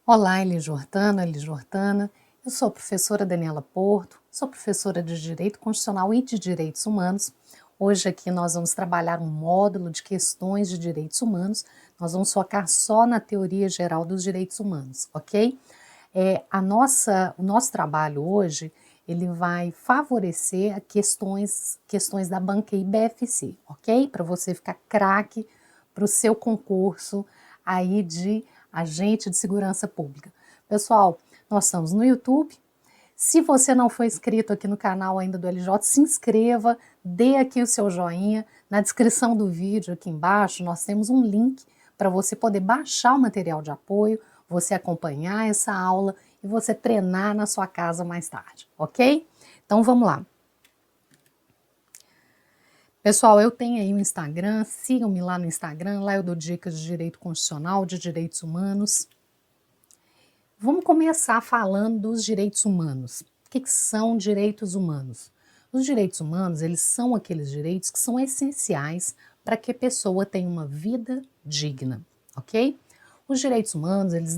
Olá, Elis Hortana. Eu sou a professora Daniela Porto, sou professora de Direito Constitucional e de Direitos Humanos. Hoje aqui nós vamos trabalhar um módulo de questões de direitos humanos. Nós vamos focar só na teoria geral dos direitos humanos, ok? O nosso trabalho hoje, ele vai favorecer questões da banca IBFC, ok? Para você ficar craque para o seu concurso aí de agente de segurança pública. Pessoal, nós estamos no YouTube. Se você não for inscrito aqui no canal ainda do LJ, se inscreva, dê aqui o seu joinha. Na descrição do vídeo aqui embaixo nós temos um link para você poder baixar o material de apoio, você acompanhar essa aula e você treinar na sua casa mais tarde, ok? Então vamos lá. Pessoal, eu tenho aí um Instagram, sigam-me lá no Instagram, lá eu dou dicas de direito constitucional, de direitos humanos. Vamos começar falando dos direitos humanos. O que são direitos humanos? Os direitos humanos, eles são aqueles direitos que são essenciais para que a pessoa tenha uma vida digna, ok? Os direitos humanos, eles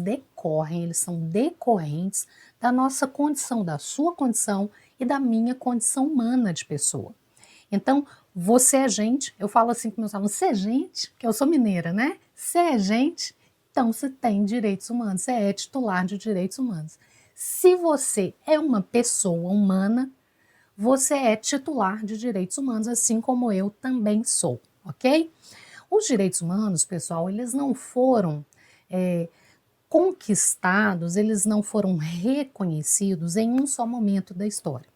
são decorrentes da nossa condição, da sua condição e da minha condição humana de pessoa. Então, você é gente, eu falo assim com meus alunos, você é gente, que eu sou mineira, né? Você é gente, então você tem direitos humanos, você é titular de direitos humanos. Se você é uma pessoa humana, você é titular de direitos humanos, assim como eu também sou, ok? Os direitos humanos, pessoal, eles não foram conquistados, eles não foram reconhecidos em um só momento da história.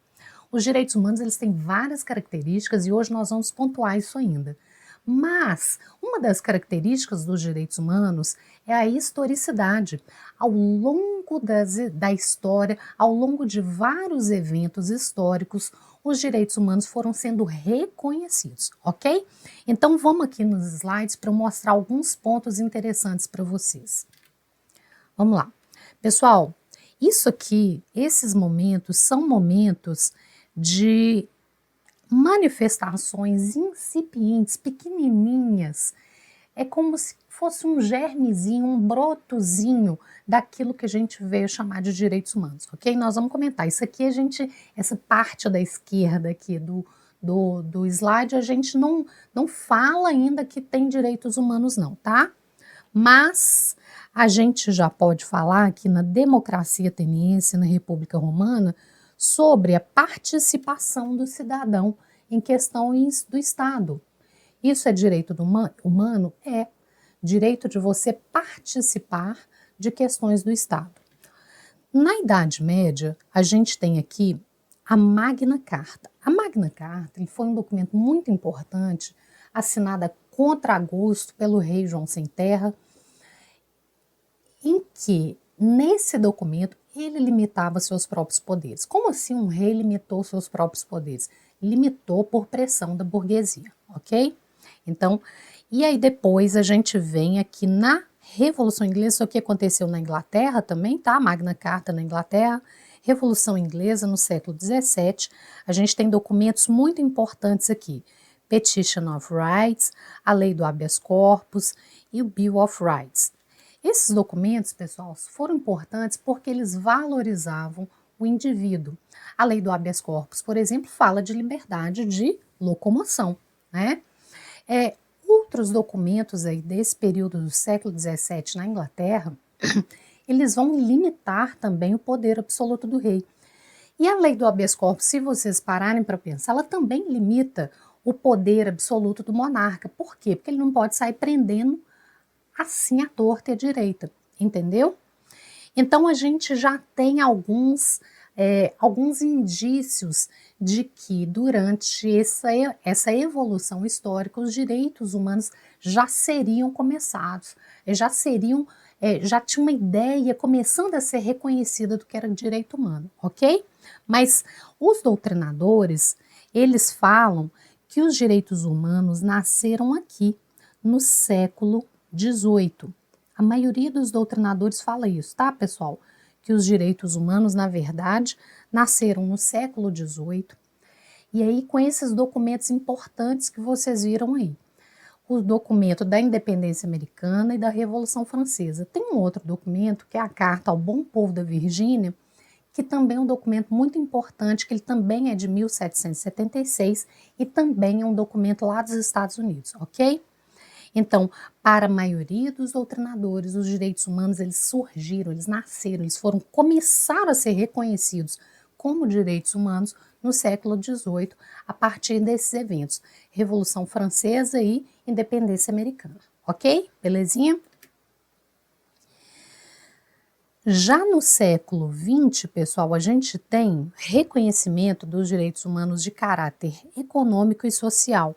Os direitos humanos, eles têm várias características e hoje nós vamos pontuar isso ainda. Mas uma das características dos direitos humanos é a historicidade. Ao longo da história, ao longo de vários eventos históricos, os direitos humanos foram sendo reconhecidos, ok? Então vamos aqui nos slides para eu mostrar alguns pontos interessantes para vocês. Vamos lá. Pessoal, isso aqui, esses momentos são momentos de manifestações incipientes, pequenininhas. É como se fosse um germezinho, um brotozinho daquilo que a gente veio chamar de direitos humanos, ok? Nós vamos comentar. Isso aqui essa parte da esquerda aqui do slide, a gente não fala ainda que tem direitos humanos não, tá? Mas a gente já pode falar que na democracia ateniense, na República Romana, sobre a participação do cidadão em questões do Estado. Isso é direito humano? É direito de você participar de questões do Estado. Na Idade Média, a gente tem aqui a Magna Carta. A Magna Carta foi um documento muito importante, assinada contra Augusto pelo rei João Sem Terra, em que, nesse documento, ele limitava seus próprios poderes. Como assim um rei limitou seus próprios poderes? Limitou por pressão da burguesia, ok? Então, e aí depois a gente vem aqui na Revolução Inglesa, isso aqui aconteceu na Inglaterra também, tá? Magna Carta na Inglaterra, Revolução Inglesa no século XVII, a gente tem documentos muito importantes aqui. Petition of Rights, a Lei do Habeas Corpus e o Bill of Rights. Esses documentos, pessoal, foram importantes porque eles valorizavam o indivíduo. A Lei do Habeas Corpus, por exemplo, fala de liberdade de locomoção, né? Outros documentos aí desse período do século XVII na Inglaterra, eles vão limitar também o poder absoluto do rei. E a Lei do Habeas Corpus, se vocês pararem para pensar, ela também limita o poder absoluto do monarca. Por quê? Porque ele não pode sair prendendo assim à torta e à direita, entendeu? Então a gente já tem alguns indícios de que durante essa evolução histórica os direitos humanos já seriam começados, já tinha uma ideia começando a ser reconhecida do que era direito humano, ok? Mas os doutrinadores, eles falam que os direitos humanos nasceram aqui no século XVIII. A maioria dos doutrinadores fala isso, tá, pessoal? Que os direitos humanos, na verdade, nasceram no século XVIII. E aí, com esses documentos importantes que vocês viram aí. o documento da Independência Americana e da Revolução Francesa. Tem um outro documento, que é a Carta ao Bom Povo da Virgínia, que também é um documento muito importante, que ele também é de 1776 e também é um documento lá dos Estados Unidos, ok? Então, para a maioria dos doutrinadores, os direitos humanos, eles surgiram, eles nasceram, começaram a ser reconhecidos como direitos humanos no século XVIII, a partir desses eventos, Revolução Francesa e Independência Americana, ok? Belezinha? Já no século XX, pessoal, a gente tem reconhecimento dos direitos humanos de caráter econômico e social.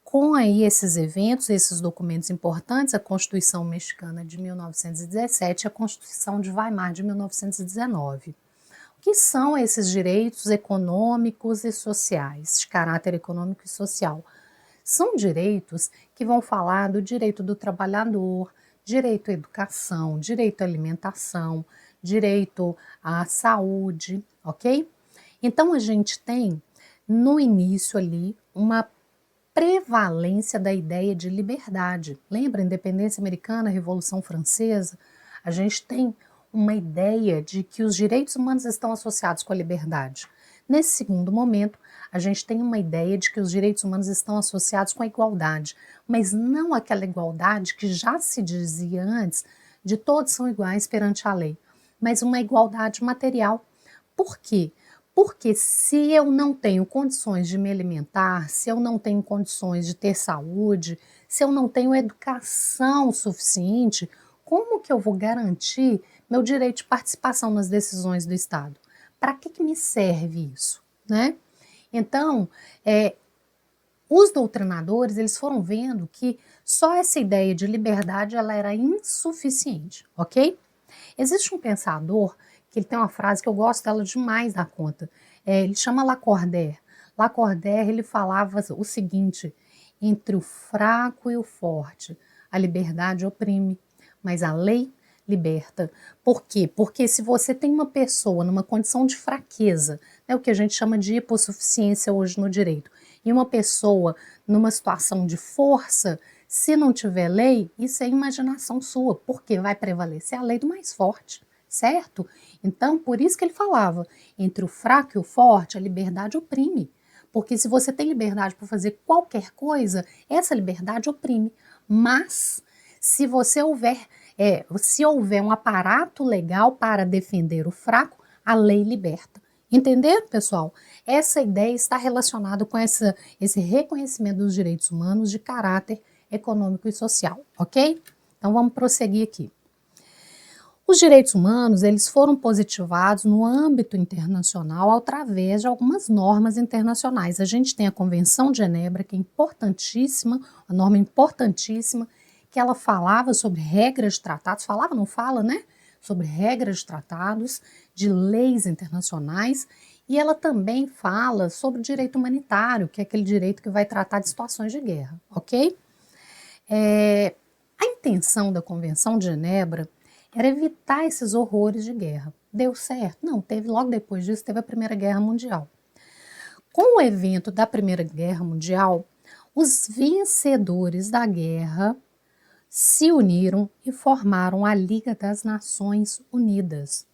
Com aí esses eventos, esses documentos importantes, a Constituição Mexicana de 1917 e a Constituição de Weimar de 1919. O que são esses direitos econômicos e sociais, de caráter econômico e social? São direitos que vão falar do direito do trabalhador, direito à educação, direito à alimentação, direito à saúde, ok? Então a gente tem no início ali uma prevalência da ideia de liberdade. Lembra a Independência Americana, a Revolução Francesa? A gente tem uma ideia de que os direitos humanos estão associados com a liberdade. Nesse segundo momento, a gente tem uma ideia de que os direitos humanos estão associados com a igualdade, mas não aquela igualdade que já se dizia antes, de todos são iguais perante a lei, mas uma igualdade material. Por quê? Porque se eu não tenho condições de me alimentar, se eu não tenho condições de ter saúde, se eu não tenho educação suficiente, como que eu vou garantir meu direito de participação nas decisões do Estado? Para que me serve isso, né? Então, os doutrinadores, eles foram vendo que só essa ideia de liberdade ela era insuficiente, ok? Existe um pensador que ele tem uma frase que eu gosto dela demais da conta. Ele chama Lacordaire. Lacordaire, ele falava o seguinte: entre o fraco e o forte, a liberdade oprime, mas a lei liberta. Por quê? Porque se você tem uma pessoa numa condição de fraqueza, o que a gente chama de hipossuficiência hoje no direito, e uma pessoa numa situação de força, se não tiver lei, isso é imaginação sua, porque vai prevalecer a lei do mais forte, certo? Então, por isso que ele falava, entre o fraco e o forte, a liberdade oprime. Porque se você tem liberdade para fazer qualquer coisa, essa liberdade oprime. Mas, se houver um aparato legal para defender o fraco, a lei liberta. Entenderam, pessoal? Essa ideia está relacionada com esse reconhecimento dos direitos humanos de caráter econômico e social, ok? Então vamos prosseguir aqui. Os direitos humanos, eles foram positivados no âmbito internacional através de algumas normas internacionais. A gente tem a Convenção de Genebra, que é importantíssima, uma norma importantíssima, que ela falava sobre regras de tratados, falava, não fala, né? Sobre regras de tratados, de leis internacionais, e ela também fala sobre direito humanitário, que é aquele direito que vai tratar de situações de guerra, ok? A intenção da Convenção de Genebra era evitar esses horrores de guerra. Deu certo? Não, logo depois disso teve a Primeira Guerra Mundial. Com o evento da Primeira Guerra Mundial, os vencedores da guerra se uniram e formaram a Liga das Nações Unidas.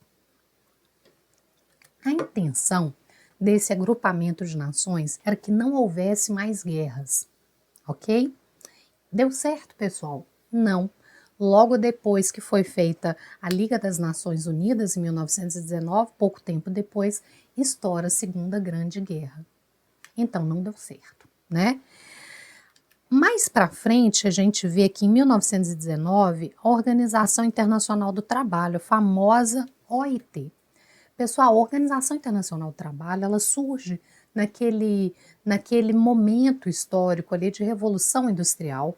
A intenção desse agrupamento de nações era que não houvesse mais guerras, ok? Deu certo, pessoal? Não. Logo depois que foi feita a Liga das Nações Unidas, em 1919, pouco tempo depois, estoura a Segunda Grande Guerra. Então, não deu certo, né? Mais para frente, a gente vê que em 1919, a Organização Internacional do Trabalho, a famosa OIT. Pessoal, a Organização Internacional do Trabalho, ela surge naquele momento histórico ali de Revolução Industrial,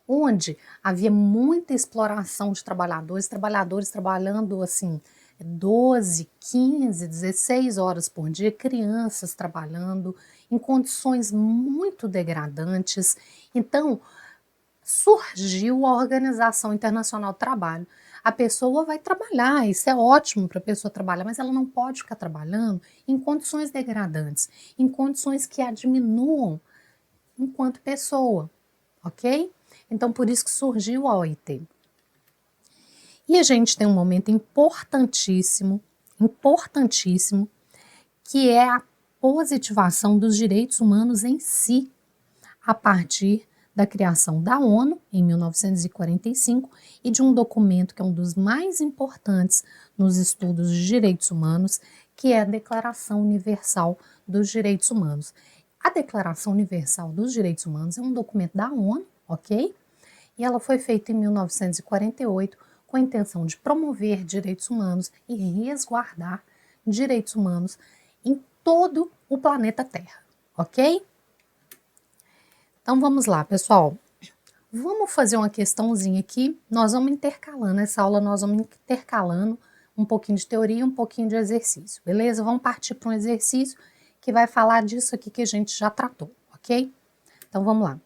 onde havia muita exploração de trabalhadores trabalhando assim 12, 15, 16 horas por dia, crianças trabalhando em condições muito degradantes. Então, surgiu a Organização Internacional do Trabalho. A pessoa vai trabalhar, isso é ótimo para a pessoa trabalhar, mas ela não pode ficar trabalhando em condições degradantes, em condições que a diminuam enquanto pessoa. ok? Então, por isso que surgiu a OIT. E a gente tem um momento importantíssimo, que é a positivação dos direitos humanos em si, a partir da criação da ONU, em 1945, e de um documento que é um dos mais importantes nos estudos de direitos humanos, que é a Declaração Universal dos Direitos Humanos. A Declaração Universal dos Direitos Humanos é um documento da ONU, ok? E ela foi feita em 1948 com a intenção de promover direitos humanos e resguardar direitos humanos em todo o planeta Terra, ok? Então vamos lá, pessoal. Vamos fazer uma questãozinha aqui. Nós vamos intercalando essa aula, nós vamos intercalando um pouquinho de teoria e um pouquinho de exercício, beleza? Vamos partir para um exercício que vai falar disso aqui que a gente já tratou, ok? Então vamos lá.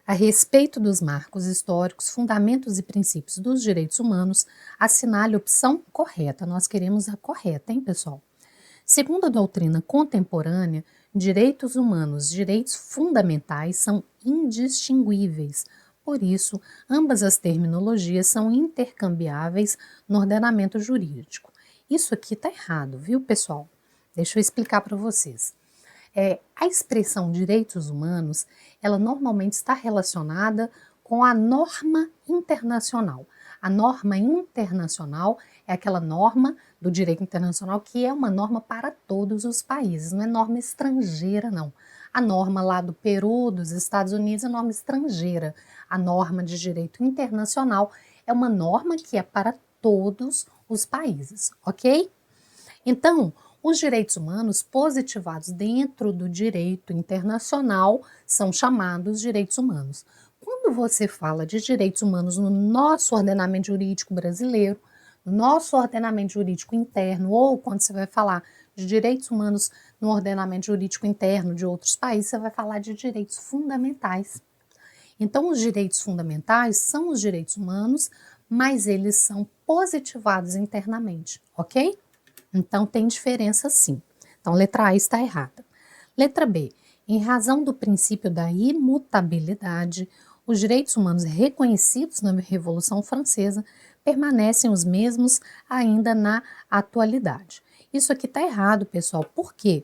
A respeito dos marcos históricos, fundamentos e princípios dos direitos humanos, assinale a opção correta. Nós queremos a correta, hein, pessoal? Segundo a doutrina contemporânea, direitos humanos, direitos fundamentais são indistinguíveis. Por isso, ambas as terminologias são intercambiáveis no ordenamento jurídico. Isso aqui está errado, viu, pessoal? Deixa eu explicar para vocês. A expressão direitos humanos, ela normalmente está relacionada com a norma internacional. A norma internacional é aquela norma do direito internacional que é uma norma para todos os países, não é norma estrangeira, não. A norma lá do Peru, dos Estados Unidos, é norma estrangeira. A norma de direito internacional é uma norma que é para todos os países, ok? Então, os direitos humanos positivados dentro do direito internacional são chamados direitos humanos. Quando você fala de direitos humanos no nosso ordenamento jurídico brasileiro, no nosso ordenamento jurídico interno, ou quando você vai falar de direitos humanos no ordenamento jurídico interno de outros países, você vai falar de direitos fundamentais. Então, os direitos fundamentais são os direitos humanos, mas eles são positivados internamente, ok? Então, tem diferença sim. Então, letra A está errada. Letra B. Em razão do princípio da imutabilidade, os direitos humanos reconhecidos na Revolução Francesa permanecem os mesmos ainda na atualidade. Isso aqui está errado, pessoal. Por quê?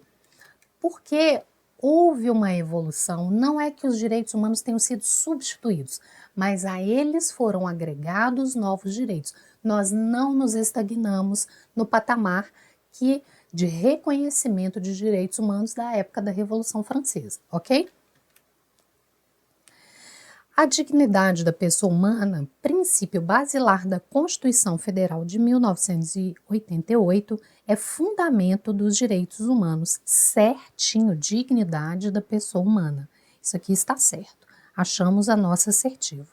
Porque houve uma evolução. Não é que os direitos humanos tenham sido substituídos, mas a eles foram agregados novos direitos. Nós não nos estagnamos no patamar de reconhecimento de direitos humanos da época da Revolução Francesa, ok? A dignidade da pessoa humana, princípio basilar da Constituição Federal de 1988, é fundamento dos direitos humanos. Certinho, dignidade da pessoa humana. Isso aqui está certo. Achamos a nossa assertiva.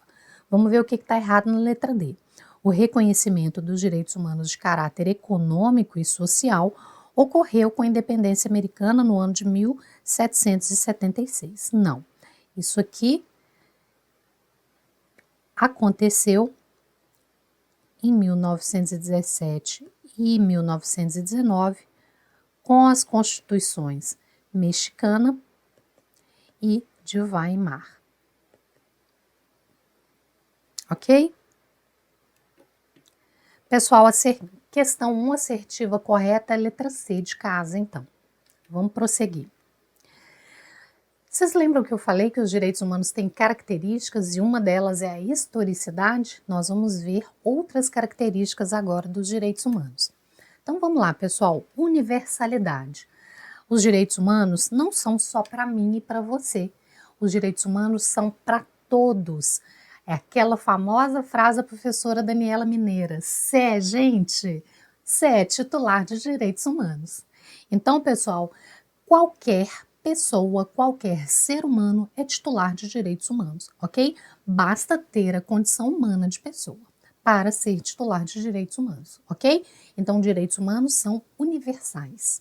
Vamos ver o que está errado na letra D. O reconhecimento dos direitos humanos de caráter econômico e social ocorreu com a independência americana no ano de 1776. Não. Isso aqui aconteceu em 1917 e 1919 com as constituições mexicana e de Weimar. Ok? Pessoal, questão 1 assertiva correta é a letra C de casa, então. Vamos prosseguir. Vocês lembram que eu falei que os direitos humanos têm características e uma delas é a historicidade? Nós vamos ver outras características agora dos direitos humanos. Então vamos lá, pessoal. Universalidade. Os direitos humanos não são só para mim e para você. Os direitos humanos são para todos. É aquela famosa frase da professora Daniela Mineira. Você é titular de direitos humanos. Então, pessoal, qualquer pessoa, qualquer ser humano é titular de direitos humanos, ok? Basta ter a condição humana de pessoa para ser titular de direitos humanos, ok? Então, direitos humanos são universais.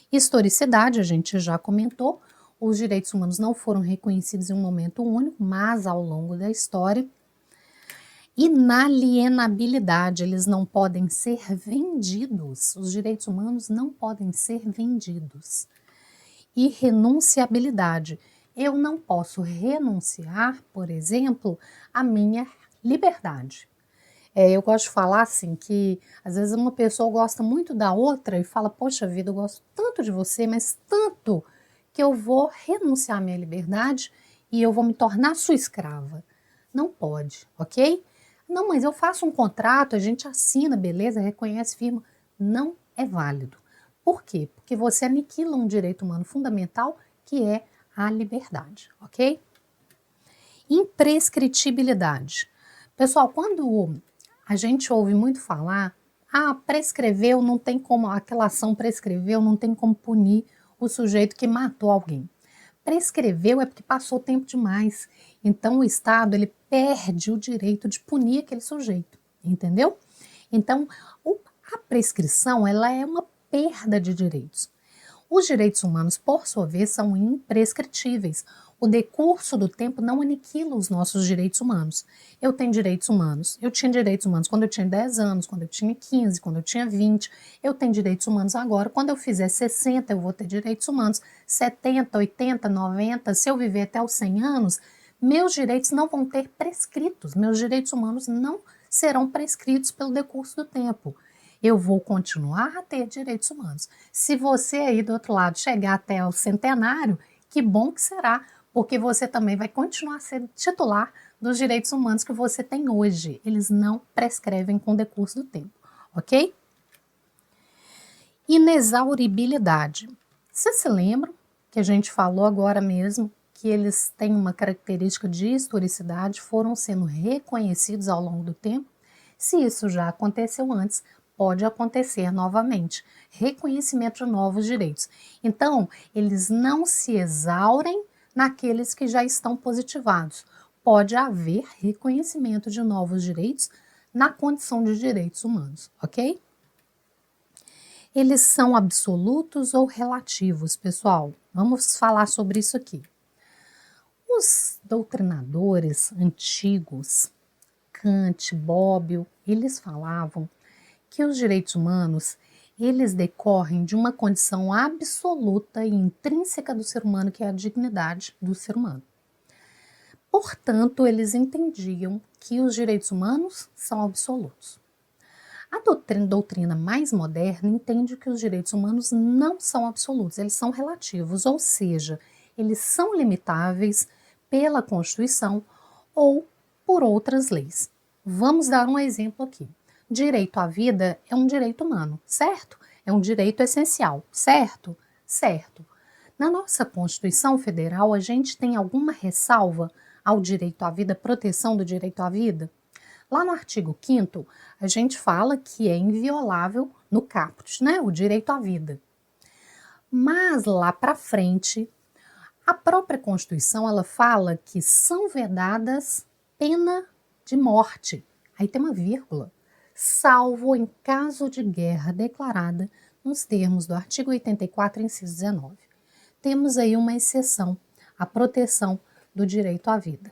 Historicidade, a gente já comentou, os direitos humanos não foram reconhecidos em um momento único, mas ao longo da história. Inalienabilidade, eles não podem ser vendidos, os direitos humanos não podem ser vendidos. Irrenunciabilidade, eu não posso renunciar, por exemplo, à minha liberdade. Eu gosto de falar assim que às vezes uma pessoa gosta muito da outra e fala, poxa vida, eu gosto tanto de você, mas tanto que eu vou renunciar à minha liberdade e eu vou me tornar sua escrava. Não pode, ok? Não, mas eu faço um contrato, a gente assina, beleza, reconhece, firma. Não é válido. Por quê? Porque você aniquila um direito humano fundamental que é a liberdade, ok? Imprescritibilidade. Pessoal, quando a gente ouve muito falar, prescreveu, não tem como, aquela ação prescreveu, não tem como punir o sujeito que matou alguém. Prescreveu é porque passou tempo demais. Então o Estado ele perde o direito de punir aquele sujeito, entendeu? Então a prescrição ela é uma perda de direitos. Os direitos humanos, por sua vez, são imprescritíveis. O decurso do tempo não aniquila os nossos direitos humanos. Eu tenho direitos humanos. Eu tinha direitos humanos quando eu tinha 10 anos, quando eu tinha 15, quando eu tinha 20. Eu tenho direitos humanos agora. Quando eu fizer 60, eu vou ter direitos humanos. 70, 80, 90. Se eu viver até os 100 anos, meus direitos não vão ter prescritos. Meus direitos humanos não serão prescritos pelo decurso do tempo. Eu vou continuar a ter direitos humanos. Se você aí do outro lado chegar até o centenário, que bom que será, porque você também vai continuar a ser titular dos direitos humanos que você tem hoje. Eles não prescrevem com o decurso do tempo, ok? Inexauribilidade. Você se lembra que a gente falou agora mesmo que eles têm uma característica de historicidade, foram sendo reconhecidos ao longo do tempo? Se isso já aconteceu antes, pode acontecer novamente. Reconhecimento de novos direitos. Então, eles não se exaurem naqueles que já estão positivados. Pode haver reconhecimento de novos direitos na condição de direitos humanos, ok? Eles são absolutos ou relativos, pessoal? Vamos falar sobre isso aqui. Os doutrinadores antigos, Kant, Bobbio, eles falavam que os direitos humanos, eles decorrem de uma condição absoluta e intrínseca do ser humano, que é a dignidade do ser humano. Portanto, eles entendiam que os direitos humanos são absolutos. A doutrina mais moderna entende que os direitos humanos não são absolutos, eles são relativos, ou seja, eles são limitáveis pela Constituição ou por outras leis. Vamos dar um exemplo aqui. Direito à vida é um direito humano, certo? É um direito essencial, certo? Certo. Na nossa Constituição Federal, a gente tem alguma ressalva ao direito à vida, proteção do direito à vida? Lá no artigo 5º, a gente fala que é inviolável no caput, né? O direito à vida. Mas lá para frente, a própria Constituição, ela fala que são vedadas pena de morte. Aí tem uma vírgula. Salvo em caso de guerra declarada nos termos do artigo 84, inciso 19. Temos aí uma exceção, a proteção do direito à vida.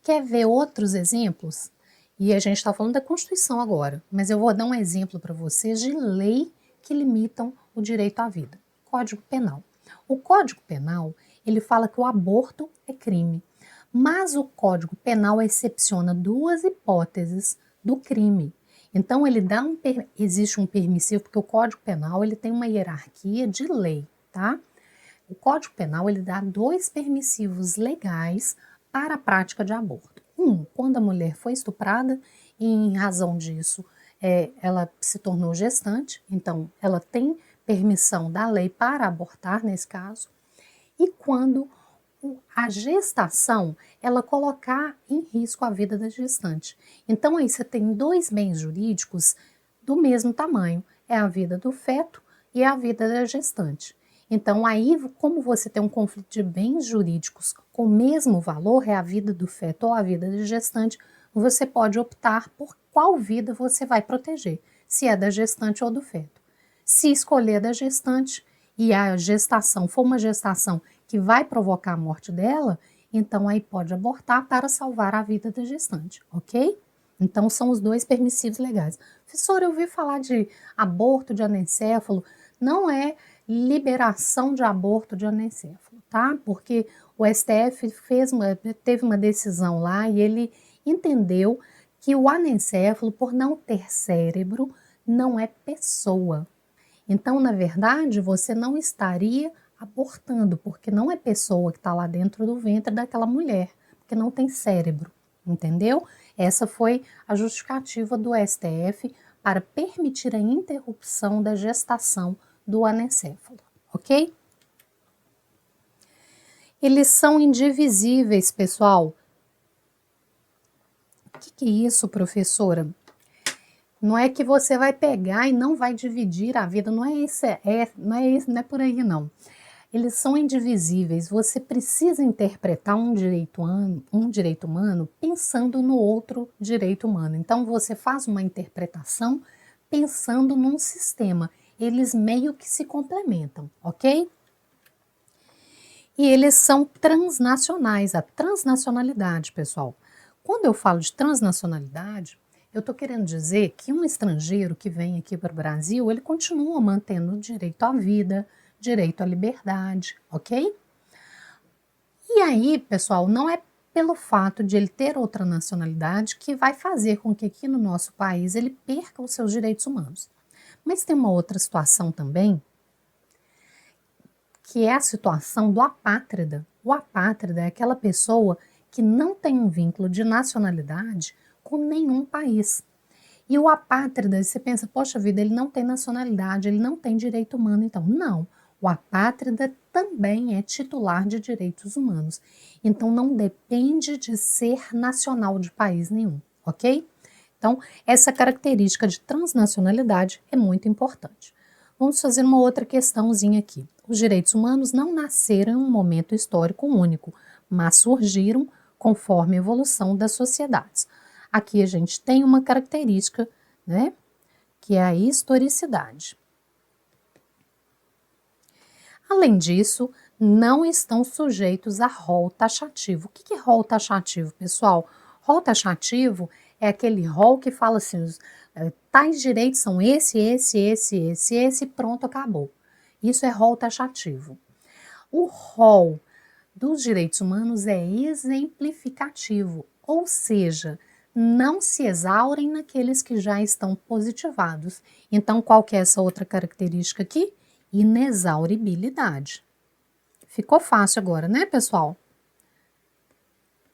Quer ver outros exemplos? E a gente está falando da Constituição agora, mas eu vou dar um exemplo para vocês de lei que limitam o direito à vida. Código Penal. O Código Penal, ele fala que o aborto é crime, mas o Código Penal excepciona duas hipóteses do crime. Então, existe um permissivo, porque o Código Penal ele tem uma hierarquia de lei, tá? O Código Penal ele dá dois permissivos legais para a prática de aborto. Quando a mulher foi estuprada e em razão disso ela se tornou gestante, então ela tem permissão da lei para abortar nesse caso, e quando a gestação ela colocar em risco a vida da gestante. Então aí você tem dois bens jurídicos do mesmo tamanho, é a vida do feto e a vida da gestante. Então aí, como você tem um conflito de bens jurídicos com o mesmo valor, é a vida do feto ou a vida da gestante, você pode optar por qual vida você vai proteger, se é da gestante ou do feto. Se escolher da gestante e a gestação for uma gestação que vai provocar a morte dela, então aí pode abortar para salvar a vida da gestante, ok? Então são os dois permissivos legais. Professora, eu ouvi falar de aborto de anencefalo, não é liberação de aborto de anencefalo, tá? Porque o STF teve uma decisão lá e ele entendeu que o anencefalo, por não ter cérebro, não é pessoa. Então, na verdade, você não estaria abortando, porque não é pessoa que está lá dentro do ventre daquela mulher, porque não tem cérebro, entendeu? Essa foi a justificativa do STF para permitir a interrupção da gestação do anencefalo, ok? Eles são indivisíveis, pessoal. O que é isso, professora? Não é que você vai pegar e não vai dividir a vida, não é isso, não é por aí não. Eles são indivisíveis, você precisa interpretar um direito humano pensando no outro direito humano. Então você faz uma interpretação pensando num sistema, eles meio que se complementam, ok? E eles são transnacionais, a transnacionalidade, pessoal. Quando eu falo de transnacionalidade, eu estou querendo dizer que um estrangeiro que vem aqui para o Brasil, ele continua mantendo o direito à vida, direito à liberdade, ok? E aí, pessoal, não é pelo fato de ele ter outra nacionalidade que vai fazer com que aqui no nosso país ele perca os seus direitos humanos. Mas tem uma outra situação também, que é a situação do apátrida. O apátrida é aquela pessoa que não tem um vínculo de nacionalidade com nenhum país. E o apátrida, você pensa, poxa vida, ele não tem nacionalidade, ele não tem direito humano. Então, não. O apátrida também é titular de direitos humanos. Então, não depende de ser nacional de país nenhum, ok? Então, essa característica de transnacionalidade é muito importante. Vamos fazer uma outra questãozinha aqui. Os direitos humanos não nasceram em um momento histórico único, mas surgiram conforme a evolução das sociedades. Aqui a gente tem uma característica, né, que é a historicidade. Além disso, não estão sujeitos a rol taxativo. O que é rol taxativo, pessoal? Rol taxativo é aquele rol que fala assim, tais direitos são esse, pronto, acabou. Isso é rol taxativo. O rol dos direitos humanos é exemplificativo, ou seja, não se exaurem naqueles que já estão positivados. Então, qual que é essa outra característica aqui? Inexauribilidade. Ficou fácil agora, né, pessoal?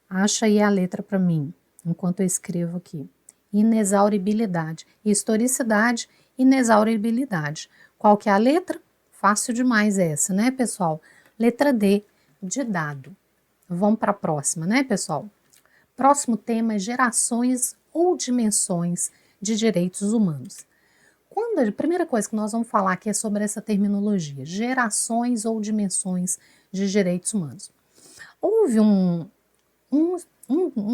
Acha aí a letra para mim, enquanto eu escrevo aqui. Inexauribilidade. Historicidade, inexauribilidade. Qual que é a letra? Fácil demais essa, né, pessoal? Letra D, de dado. Vamos para a próxima, né, pessoal? Próximo tema é gerações ou dimensões de direitos humanos. A primeira coisa que nós vamos falar aqui é sobre essa terminologia, gerações ou dimensões de direitos humanos. Houve um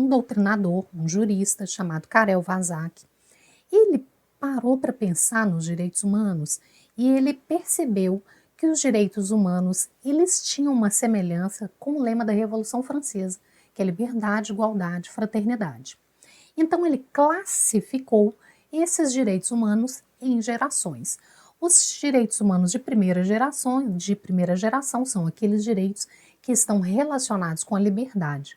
doutrinador, um jurista chamado Karel Vazak. Ele parou para pensar nos direitos humanos e ele percebeu que os direitos humanos eles tinham uma semelhança com o lema da Revolução Francesa, que é liberdade, igualdade, fraternidade. Então ele classificou esses direitos humanos em gerações. Os direitos humanos de primeira geração são aqueles direitos que estão relacionados com a liberdade.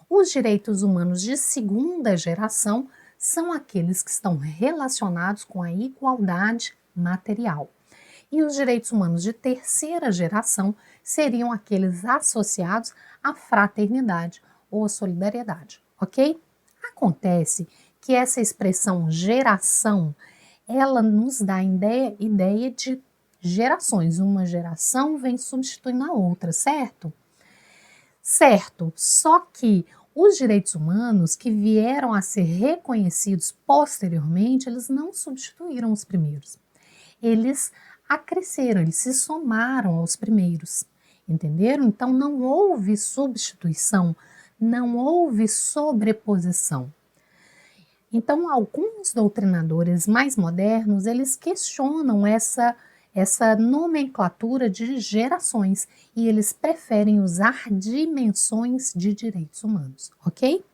Os direitos humanos de segunda geração são aqueles que estão relacionados com a igualdade material. E os direitos humanos de terceira geração seriam aqueles associados à fraternidade ou à solidariedade, ok? Acontece que essa expressão geração, ela nos dá a ideia de gerações. Uma geração vem substituindo a outra, certo? Certo, só que os direitos humanos que vieram a ser reconhecidos posteriormente, eles não substituíram os primeiros. Eles acresceram, eles se somaram aos primeiros, entenderam? Então não houve substituição, não houve sobreposição. Então alguns doutrinadores mais modernos, eles questionam essa nomenclatura de gerações e eles preferem usar dimensões de direitos humanos, ok?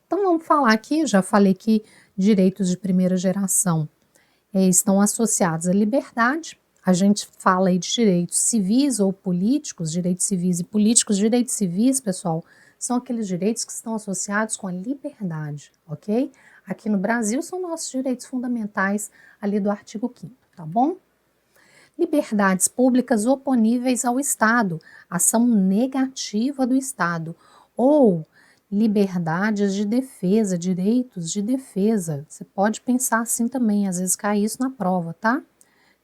Então vamos falar aqui, já falei que direitos de primeira geração, estão associados à liberdade. A gente fala aí de direitos civis ou políticos, direitos civis e políticos. Direitos civis, pessoal, são aqueles direitos que estão associados com a liberdade, ok? Aqui no Brasil são nossos direitos fundamentais ali do artigo 5º, tá bom? Liberdades públicas oponíveis ao Estado, ação negativa do Estado, ou liberdades de defesa, direitos de defesa. Você pode pensar assim também, às vezes cai isso na prova, tá?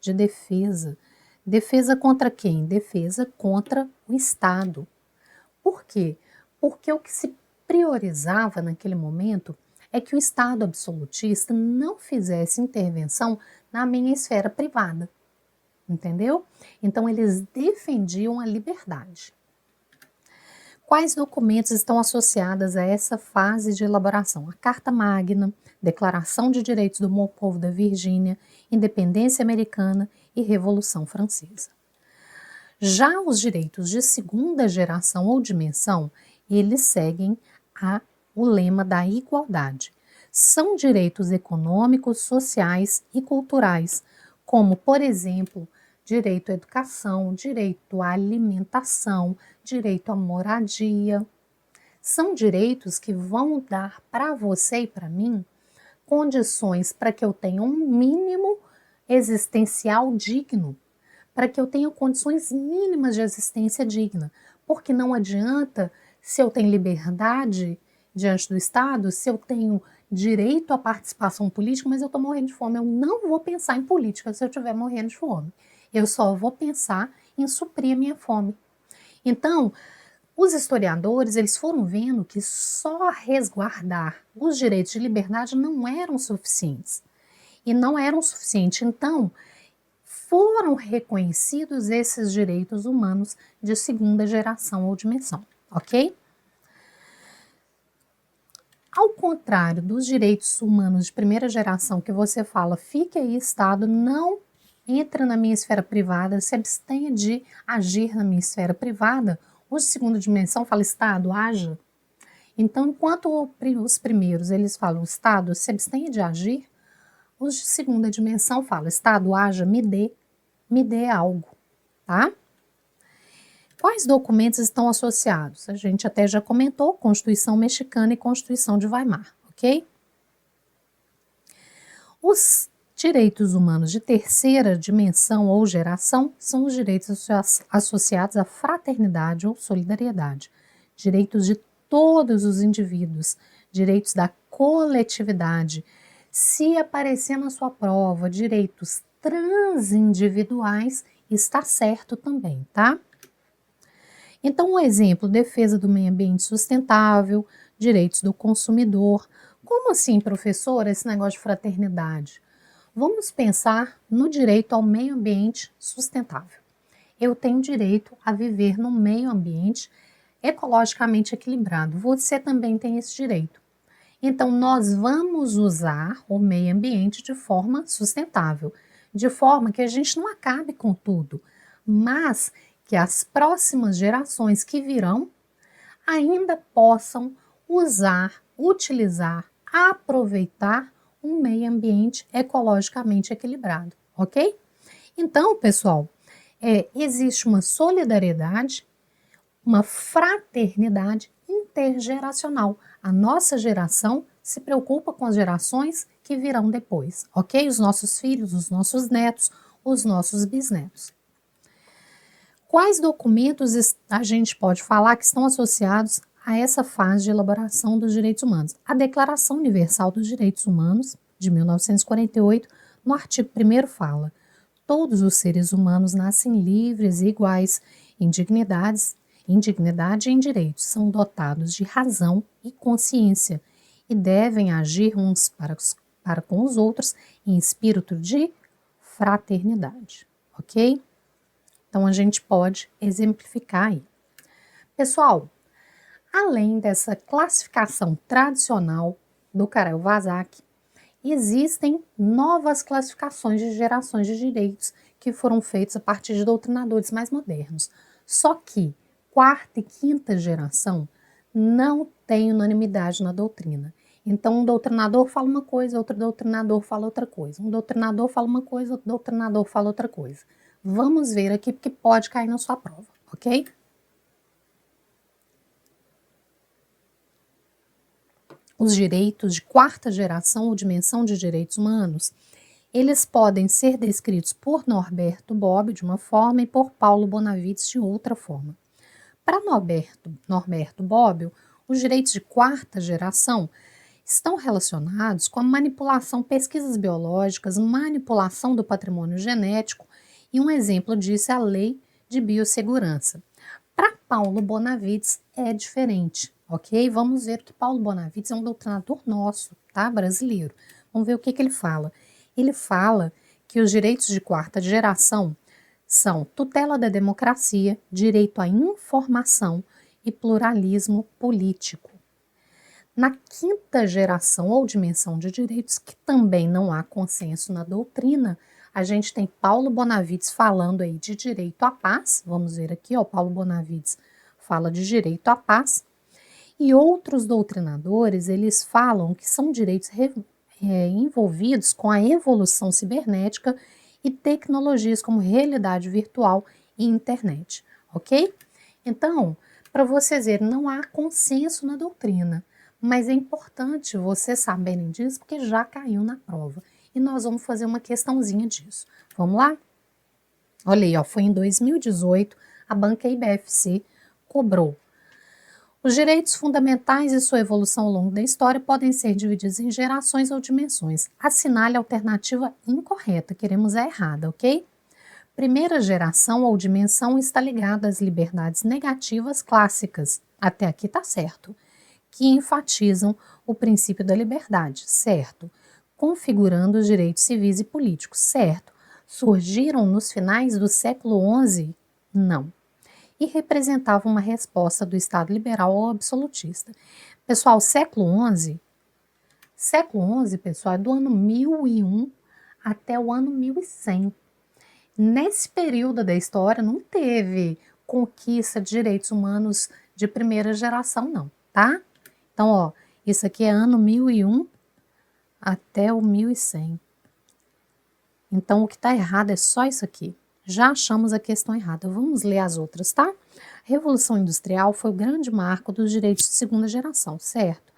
De defesa. Defesa contra quem? Defesa contra o Estado. Por quê? Porque o que se priorizava naquele momento é que o Estado absolutista não fizesse intervenção na minha esfera privada. Entendeu? Então, eles defendiam a liberdade. Quais documentos estão associados a essa fase de elaboração? A Carta Magna, Declaração de Direitos do Povo da Virgínia, Independência Americana e Revolução Francesa. Já os direitos de segunda geração ou dimensão, eles seguem o lema da igualdade. São direitos econômicos, sociais e culturais, como, por exemplo, direito à educação, direito à alimentação, direito à moradia. São direitos que vão dar para você e para mim condições para que eu tenha um mínimo existencial digno, para que eu tenha condições mínimas de existência digna, porque não adianta se eu tenho liberdade diante do Estado, se eu tenho direito à participação política, mas eu estou morrendo de fome. Eu não vou pensar em política se eu estiver morrendo de fome. Eu só vou pensar em suprir a minha fome. Então, os historiadores, eles foram vendo que só resguardar os direitos de liberdade não eram suficientes. E não eram suficientes. Então, foram reconhecidos esses direitos humanos de segunda geração ou dimensão, ok? Ao contrário dos direitos humanos de primeira geração, que você fala, fique aí, Estado, não entra na minha esfera privada, se abstenha de agir na minha esfera privada, os de segunda dimensão falam, Estado, haja. Então, enquanto os primeiros, eles falam, Estado, se abstenha de agir, os de segunda dimensão falam, Estado, haja, me dê algo, tá? Quais documentos estão associados? A gente até já comentou, Constituição Mexicana e Constituição de Weimar, ok? Os direitos humanos de terceira dimensão ou geração são os direitos associados à fraternidade ou solidariedade, direitos de todos os indivíduos, direitos da coletividade. Se aparecer na sua prova direitos transindividuais, está certo também, tá? Então, um exemplo, defesa do meio ambiente sustentável, direitos do consumidor. Como assim, professora, esse negócio de fraternidade? Vamos pensar no direito ao meio ambiente sustentável. Eu tenho direito a viver num meio ambiente ecologicamente equilibrado. Você também tem esse direito. Então, nós vamos usar o meio ambiente de forma sustentável, de forma que a gente não acabe com tudo, mas que as próximas gerações que virão ainda possam usar, utilizar, aproveitar um meio ambiente ecologicamente equilibrado, ok? Então, pessoal, existe uma solidariedade, uma fraternidade intergeracional. A nossa geração se preocupa com as gerações que virão depois, ok? Os nossos filhos, os nossos netos, os nossos bisnetos. Quais documentos a gente pode falar que estão associados a essa fase de elaboração dos direitos humanos? A Declaração Universal dos Direitos Humanos, de 1948, no artigo 1º fala: todos os seres humanos nascem livres e iguais em dignidade e em direitos, são dotados de razão e consciência e devem agir uns para com os outros em espírito de fraternidade, ok? Então, a gente pode exemplificar aí. Pessoal, além dessa classificação tradicional do Karel-Vazak, existem novas classificações de gerações de direitos que foram feitas a partir de doutrinadores mais modernos. Só que quarta e quinta geração não tem unanimidade na doutrina. Então, um doutrinador fala uma coisa, outro doutrinador fala outra coisa. Um doutrinador fala uma coisa, outro doutrinador fala outra coisa. Vamos ver aqui, porque pode cair na sua prova, ok? Os direitos de quarta geração ou dimensão de direitos humanos, eles podem ser descritos por Norberto Bobbio de uma forma e por Paulo Bonavides de outra forma. Para Norberto Bobbio, os direitos de quarta geração estão relacionados com a manipulação, pesquisas biológicas, manipulação do patrimônio genético, e um exemplo disso é a Lei de Biossegurança. Para Paulo Bonavides é diferente, ok? Vamos ver que Paulo Bonavides é um doutrinador nosso, tá? Brasileiro. Vamos ver o que ele fala. Ele fala que os direitos de quarta geração são tutela da democracia, direito à informação e pluralismo político. Na quinta geração ou dimensão de direitos, que também não há consenso na doutrina, a gente tem Paulo Bonavides falando aí de direito à paz. Vamos ver aqui, ó, Paulo Bonavides fala de direito à paz. E outros doutrinadores, eles falam que são direitos envolvidos com a evolução cibernética e tecnologias como realidade virtual e internet, ok? Então, para vocês verem, não há consenso na doutrina, mas é importante vocês saberem disso porque já caiu na prova. E nós vamos fazer uma questãozinha disso. Vamos lá? Olha aí, ó, foi em 2018, a banca IBFC cobrou. Os direitos fundamentais e sua evolução ao longo da história podem ser divididos em gerações ou dimensões. Assinale a alternativa incorreta, queremos a errada, ok? Primeira geração ou dimensão está ligada às liberdades negativas clássicas, até aqui tá certo, que enfatizam o princípio da liberdade, certo? Configurando os direitos civis e políticos, certo? Surgiram nos finais do século XI? Não. E representavam uma resposta do Estado liberal ou absolutista. Pessoal, século XI, pessoal, é do ano 1001 até o ano 1100. Nesse período da história não teve conquista de direitos humanos de primeira geração, não, tá? Então, ó, isso aqui é ano 1001 até o 1100. Então, o que está errado é só isso aqui. Já achamos a questão errada. Vamos ler as outras, tá? A Revolução Industrial foi o grande marco dos direitos de segunda geração, certo?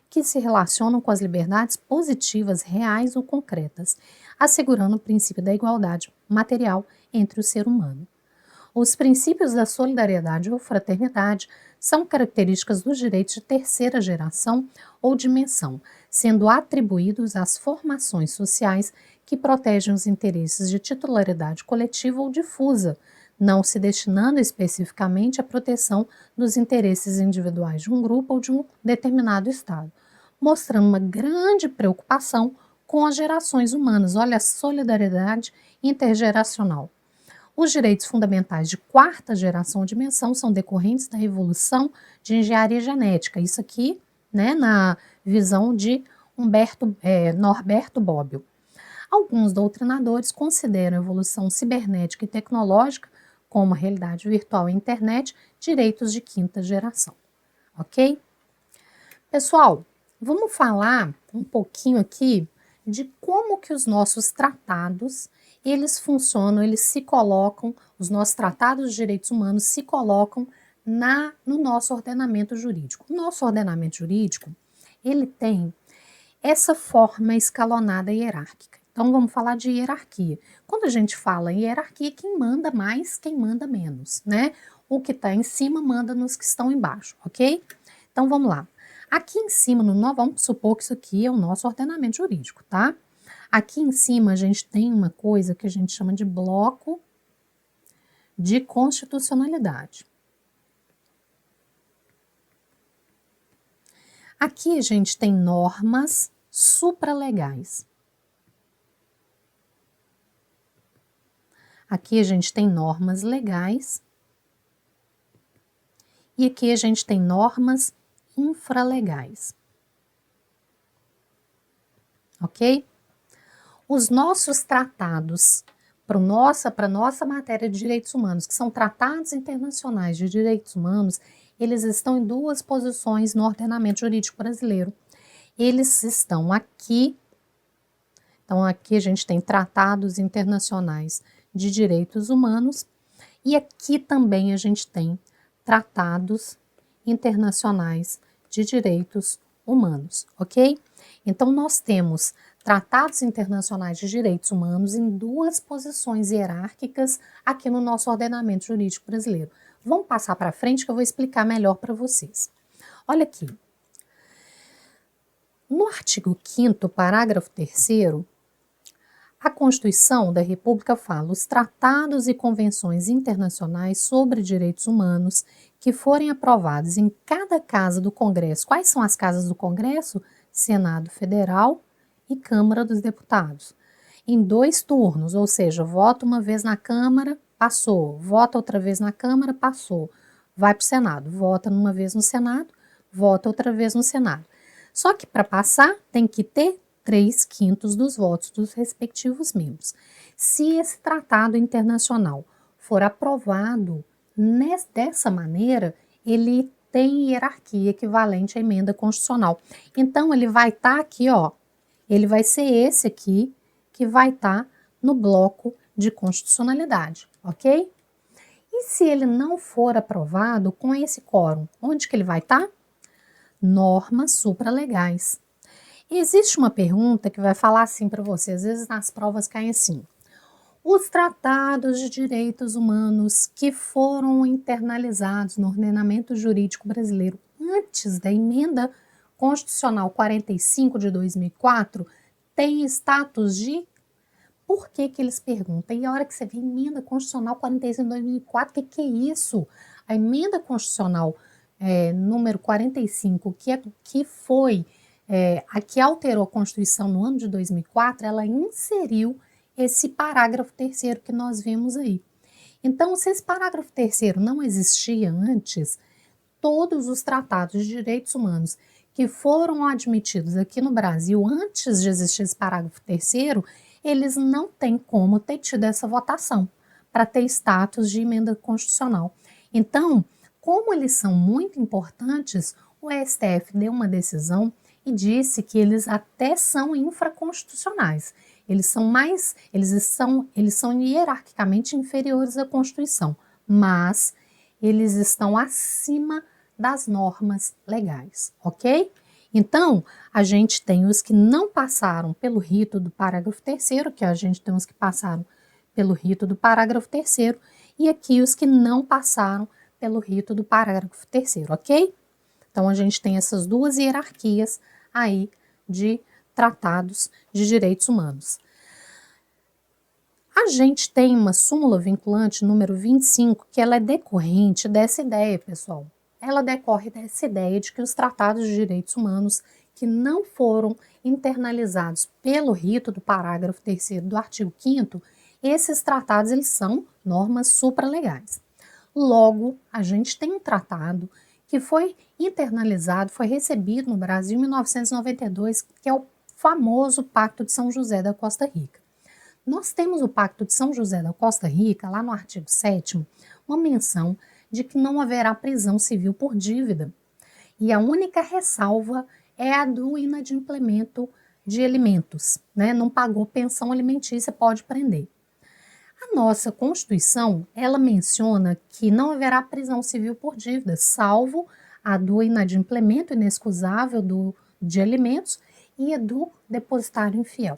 Que se relacionam com as liberdades positivas, reais ou concretas, assegurando o princípio da igualdade material entre o ser humano. Os princípios da solidariedade ou fraternidade são características dos direitos de terceira geração ou dimensão, sendo atribuídos às formações sociais que protegem os interesses de titularidade coletiva ou difusa, não se destinando especificamente à proteção dos interesses individuais de um grupo ou de um determinado Estado, mostrando uma grande preocupação com as gerações humanas. Olha a solidariedade intergeracional. Os direitos fundamentais de quarta geração ou dimensão são decorrentes da evolução de engenharia genética. Isso aqui, né, na visão de Norberto Bobbio. Alguns doutrinadores consideram a evolução cibernética e tecnológica, como a realidade virtual e a internet, direitos de quinta geração. Ok? Pessoal, vamos falar um pouquinho aqui de como que os nossos tratados, eles funcionam, eles se colocam, os nossos tratados de direitos humanos se colocam no nosso ordenamento jurídico. O nosso ordenamento jurídico, ele tem essa forma escalonada e hierárquica. Então, vamos falar de hierarquia. Quando a gente fala em hierarquia, quem manda mais, quem manda menos, né? O que está em cima manda nos que estão embaixo, ok? Então, vamos lá. Aqui em cima, vamos supor que isso aqui é o nosso ordenamento jurídico, tá? Aqui em cima, a gente tem uma coisa que a gente chama de bloco de constitucionalidade. Aqui a gente tem normas supralegais. Aqui a gente tem normas legais e aqui a gente tem normas infralegais. Ok? Os nossos tratados para nossa matéria de direitos humanos, que são tratados internacionais de direitos humanos, eles estão em duas posições no ordenamento jurídico brasileiro. eles estão aqui. Então, aqui a gente tem tratados internacionais de direitos humanos e aqui também a gente tem tratados internacionais de direitos humanos, ok? Então, nós temos tratados internacionais de direitos humanos em duas posições hierárquicas aqui no nosso ordenamento jurídico brasileiro. Vamos passar para frente que eu vou explicar melhor para vocês. Olha aqui. No artigo 5º, parágrafo 3º, a Constituição da República fala: os tratados e convenções internacionais sobre direitos humanos que forem aprovados em cada casa do Congresso. Quais são as casas do Congresso? Senado Federal e Câmara dos Deputados. Em 2 turnos, ou seja, vota uma vez na Câmara, passou, vota outra vez na Câmara, passou, vai para o Senado, vota uma vez no Senado, vota outra vez no Senado. Só que para passar tem que ter 3/5 dos votos dos respectivos membros. Se esse tratado internacional for aprovado dessa maneira, ele tem hierarquia equivalente à emenda constitucional. Então, ele vai estar aqui, ó, ele vai ser esse aqui que vai estar no bloco de constitucionalidade, ok? E se ele não for aprovado com esse quórum, onde que ele vai estar? Normas supralegais. Existe uma pergunta que vai falar assim para você, às vezes nas provas caem assim: os tratados de direitos humanos que foram internalizados no ordenamento jurídico brasileiro antes da emenda constitucional 45 de 2004 têm status de... Por que que eles perguntam? E a hora que você vê emenda constitucional 45 de 2004, o que é isso? A emenda constitucional número 45, que foi a que alterou a Constituição no ano de 2004, ela inseriu esse parágrafo 3º que nós vimos aí. Então, se esse parágrafo 3º não existia antes, todos os tratados de direitos humanos que foram admitidos aqui no Brasil antes de existir esse parágrafo 3º, eles não têm como ter tido essa votação para ter status de emenda constitucional. Então, como eles são muito importantes, o STF deu uma decisão e disse que eles até são infraconstitucionais. Eles são hierarquicamente inferiores à Constituição, mas eles estão acima das normas legais, ok? Então, a gente tem os que não passaram pelo rito do parágrafo 3º, que a gente tem os que passaram pelo rito do parágrafo 3º, e aqui os que não passaram pelo rito do parágrafo 3º, ok? Então, a gente tem essas duas hierarquias aí de tratados de direitos humanos. A gente tem uma súmula vinculante número 25, que ela é decorrente dessa ideia, pessoal. Ela decorre dessa ideia de que os tratados de direitos humanos que não foram internalizados pelo rito do parágrafo 3º do artigo 5º, esses tratados eles são normas supralegais. Logo, a gente tem um tratado que foi internalizado, foi recebido no Brasil em 1992, que é o famoso Pacto de São José da Costa Rica. Nós temos o Pacto de São José da Costa Rica, lá no artigo 7º, uma menção de que não haverá prisão civil por dívida. E a única ressalva é a do inadimplemento de alimentos, né? Não pagou pensão alimentícia, pode prender. A nossa Constituição, ela menciona que não haverá prisão civil por dívida, salvo a do inadimplemento inexcusável de alimentos e a do depositário infiel.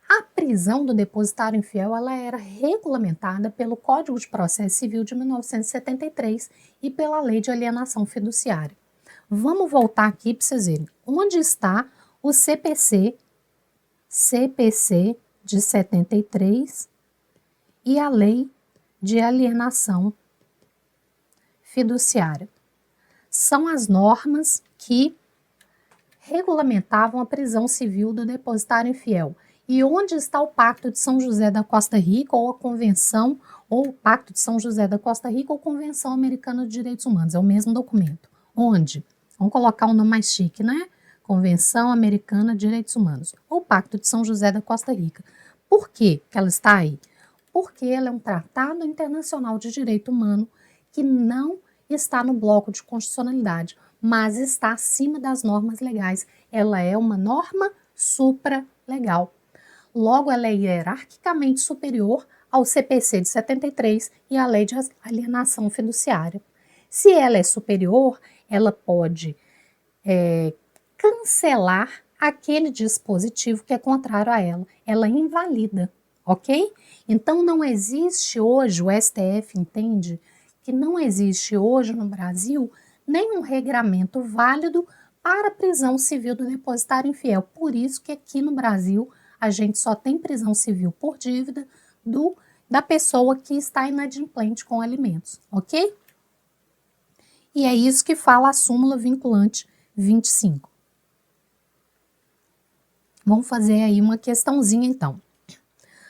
A prisão do depositário infiel ela era regulamentada pelo Código de Processo Civil de 1973 e pela Lei de Alienação Fiduciária. Vamos voltar aqui para vocês verem onde está o CPC de 73 e a Lei de Alienação Fiduciária. São as normas que regulamentavam a prisão civil do depositário infiel. E onde está o Pacto de São José da Costa Rica ou a Convenção, ou o Pacto de São José da Costa Rica ou Convenção Americana de Direitos Humanos? É o mesmo documento. Onde? Vamos colocar um nome mais chique, né? Convenção Americana de Direitos Humanos, ou Pacto de São José da Costa Rica. Por que ela está aí? Porque ela é um tratado internacional de direito humano que não está no bloco de constitucionalidade, mas está acima das normas legais. ela é uma norma supralegal. Logo, ela é hierarquicamente superior ao CPC de 73 e à Lei de Alienação Fiduciária. Se ela é superior, ela pode cancelar aquele dispositivo que é contrário a ela. Ela invalida, ok? Então, não existe hoje, o STF entende que não existe hoje no Brasil nenhum regramento válido para prisão civil do depositário infiel. Por isso que aqui no Brasil a gente só tem prisão civil por dívida da pessoa que está inadimplente com alimentos, ok? E é isso que fala a súmula vinculante 25. Vamos fazer aí uma questãozinha então.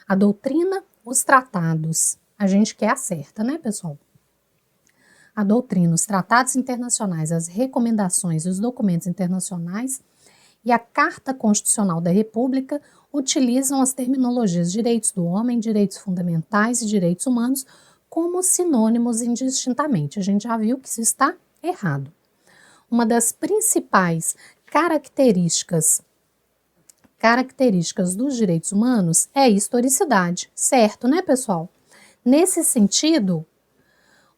A doutrina, os tratados, a gente quer a certa, né, pessoal? A doutrina, os tratados internacionais, as recomendações e os documentos internacionais e a Carta Constitucional da República utilizam as terminologias direitos do homem, direitos fundamentais e direitos humanos como sinônimos indistintamente. A gente já viu que isso está errado. Uma das principais características dos direitos humanos é a historicidade, certo, né, pessoal? Nesse sentido,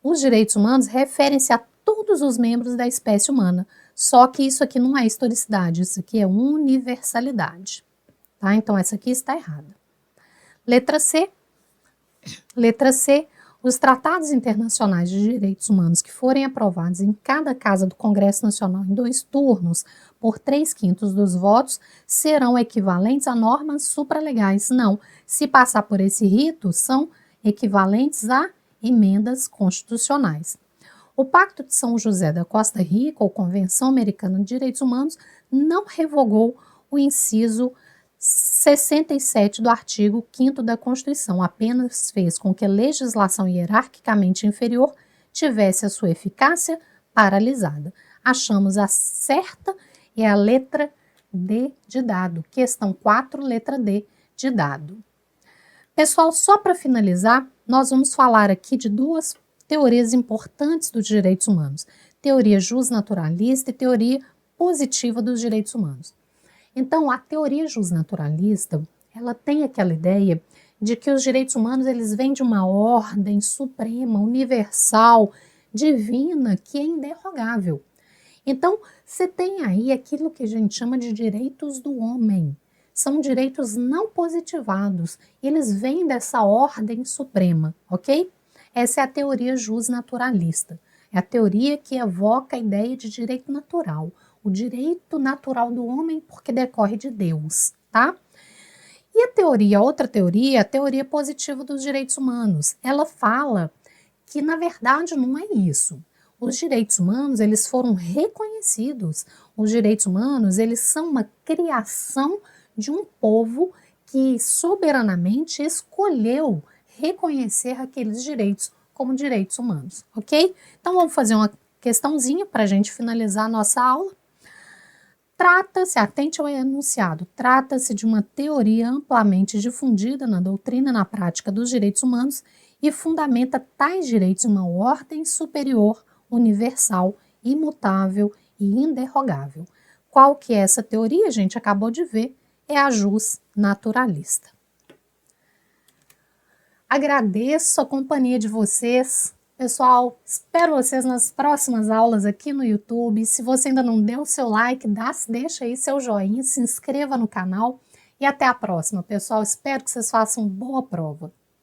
os direitos humanos referem-se a todos os membros da espécie humana, só que isso aqui não é historicidade, isso aqui é universalidade, tá? Então, essa aqui está errada. Letra C, os tratados internacionais de direitos humanos que forem aprovados em cada casa do Congresso Nacional em 2 turnos, por 3/5 dos votos, serão equivalentes a normas supralegais. Não, se passar por esse rito, são equivalentes a emendas constitucionais. O Pacto de São José da Costa Rica, ou Convenção Americana de Direitos Humanos, não revogou o inciso 67 do artigo 5º da Constituição, apenas fez com que a legislação hierarquicamente inferior tivesse a sua eficácia paralisada. Achamos a certa é a letra D de dado. Questão 4, letra D de dado. Pessoal, só para finalizar, nós vamos falar aqui de 2 teorias importantes dos direitos humanos. Teoria justnaturalista e teoria positiva dos direitos humanos. Então, a teoria justnaturalista, ela tem aquela ideia de que os direitos humanos eles vêm de uma ordem suprema, universal, divina, que é inderrogável. Então, você tem aí aquilo que a gente chama de direitos do homem. São direitos não positivados. Eles vêm dessa ordem suprema, ok? Essa é a teoria justnaturalista. É a teoria que evoca a ideia de direito natural. O direito natural do homem porque decorre de Deus, tá? E a outra teoria, a teoria positiva dos direitos humanos, ela fala que, na verdade, não é isso. Os direitos humanos, eles foram reconhecidos. Os direitos humanos, eles são uma criação de um povo que soberanamente escolheu reconhecer aqueles direitos como direitos humanos, ok? Então, vamos fazer uma questãozinha para a gente finalizar a nossa aula. Trata-se, atente ao enunciado, trata-se de uma teoria amplamente difundida na doutrina e na prática dos direitos humanos e fundamenta tais direitos em uma ordem superior, universal, imutável e inderrogável. Qual que é essa teoria? A gente acabou de ver, é a justnaturalista. Agradeço a companhia de vocês. Pessoal, espero vocês nas próximas aulas aqui no YouTube. Se você ainda não deu o seu like, deixa aí seu joinha, se inscreva no canal e até a próxima, pessoal. Espero que vocês façam boa prova.